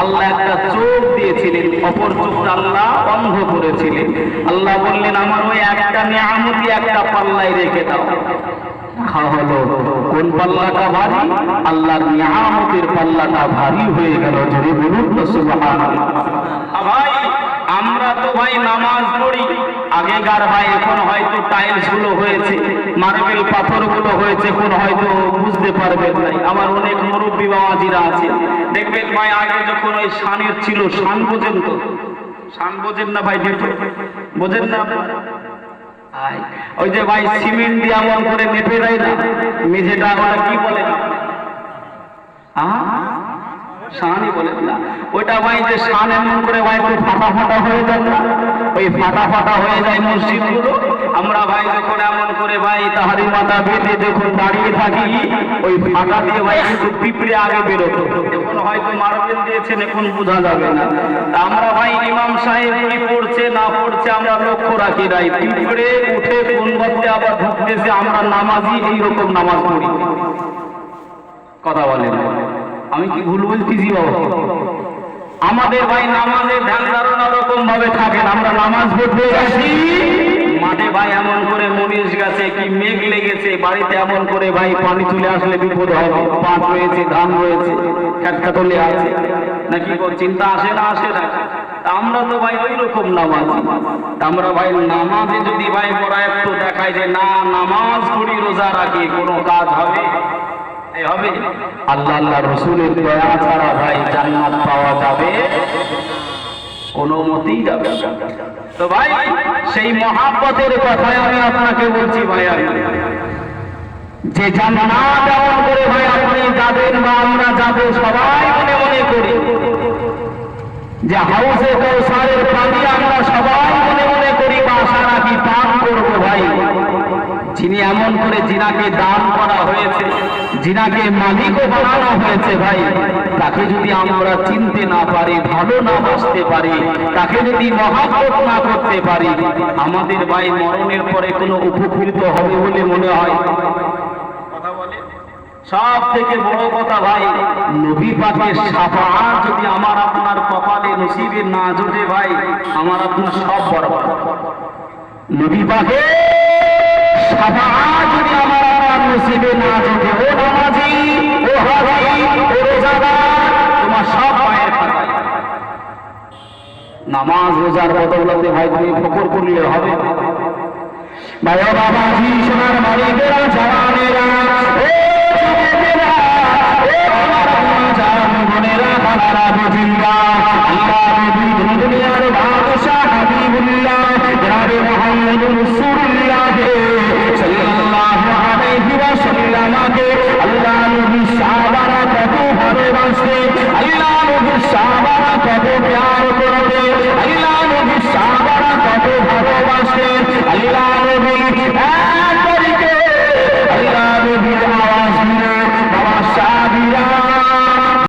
আল্লাহ একটা চোখ দিয়েছিলেন, অপর চোখটা আল্লাহ বন্ধ করেছিলেন। আল্লাহ বললেন আমার ওই একটা নিয়ামতি একটা পাল্লায় রেখে দাও। হলো কোন পাল্লাটা ভারী? আল্লাহর নিয়ামতের পাল্লাটা ভারী হয়ে গেল। জোরে বলুন তো সুবহানাল্লাহ। ভাই আমরা তো ভাই নামাজ পড়ি, আগেকার ভাই এখন হয়তো টাইলস গুলো হয়েছে, মার্বেল পাথর গুলো হয়েছে, এখন হয়তো বুঝতে পারবেন নাই। আমার অনেক মুরব্বী বাবাজিরা আছে, দেখবেন ভাই আগে যখন ওই শানের ছিল, শান বোঝেন তো? শান বোঝেন না ভাই? বোঝেন না? ওই যে ভাই সিমেন্ট দিয়ে এমন করে মেপে দেয় না মেঝেটা, ওটা কি বলে না? শানই বলেন না ওইটা ভাই, যে শান এমন করে ভাই একটু ফাটা ফাটা হয়ে যায় না, ওই ফাটা ফাটা হয়ে যায় মসজিদ গুলো। আমরা ভাই যখন এমন করে ভাই তাহারি মাথা বেঁধে যখন দাঁড়িয়ে থাকি, ওই ফাটা দিয়ে ভাই কিন্তু পিঁপড়ে আগে বেরোতো। এখন হয়তো মার্বেল দিয়েছেন, এখন বোঝা যাবে না। আমরা ভাই ইমাম সাহেব কি পড়ছে না পড়ছে আমরা লক্ষ্য রাখি নাই, পিঁপড়ে উঠে কোন বলতে আবার ঢুকতেছে। আমরা নামাজি এইরকম নামাজ পড়ি। কথা বলেন, আমি কি ভুল বলতেছি বাবা? আমাদের ভাই নামাজের ধ্যান ধারণা রকম ভাবে থাকেন। আমরা নামাজ পড়তে আসি মাঠে ভাই এমন করে মরিচ গাছে কি মেঘ লেগেছে, বাড়িতে এমন করে ভাই পানি চলে আসলে বিপদ হবে। পাট রয়েছে, ধান রয়েছে, খেতলে আছে নাকি, চিন্তা আসে না? আসে না। আমরা তো ভাই ওই রকম নামাজ। আমরা ভাই নামাজে যদি ভাই বড়ায়ত্ত দেখায় যে না নামাজ পড়ি রোজা রাখি, কোনো কাজ হবে? হবে? আল্লাহ আল্লাহ রসুলের দয়া ছাড়া ভাই জান্নাত পাওয়া যাবে কোনো মতেই যাবে। তো ভাই সেই মহাব্বতের কথাই আমি আপনাকে বলছি ভাই, যে জান্নাত এমন করে ভাই আপনি যাবেন বা আমরা যাবো, সবাই মনে মনে করি যে হাউসে কৌসারের পানি আমরা সবাই মনে মনে করি বা আশা রাখি পান করবো। ভাই যিনি এমন করে জিনাকে দান করা হয়েছে, জিনাকে মালিকও বানানো হয়েছে, ভাই তাকে যদি আমরা চিনতে না পারি, ভালো না বাসতে পারি, তাকে যদি মহাব্বত না করতে পারি, আমাদের ভাই মরণের পরে কোনো উপকৃত হবে বলে মনে হয়? কথা বলে। সব থেকে বড় কথা ভাই, নবী পাকের শাফাআত যদি আমার আপনার কপালে নসিবে না জুটে ভাই, আমার আপনার সব বরবাদ। নবী পাকের শাফাআত যদি আমার আপনার নসিবে না জুটে, ও নামাজি, ও হাজি, ও রোজাদার, তোমার সব পায়ের পাতায়। নামাজ রোজার বদৌলতে ভাই তুমি ফকর করলে হবে ভাই। ও বাবাজি, সোনার মালিকেরা, জওয়ানেরা, ও যুবকেরা, ও আমার আম্মা জান, বোনেরা, বাবারা, বুঝি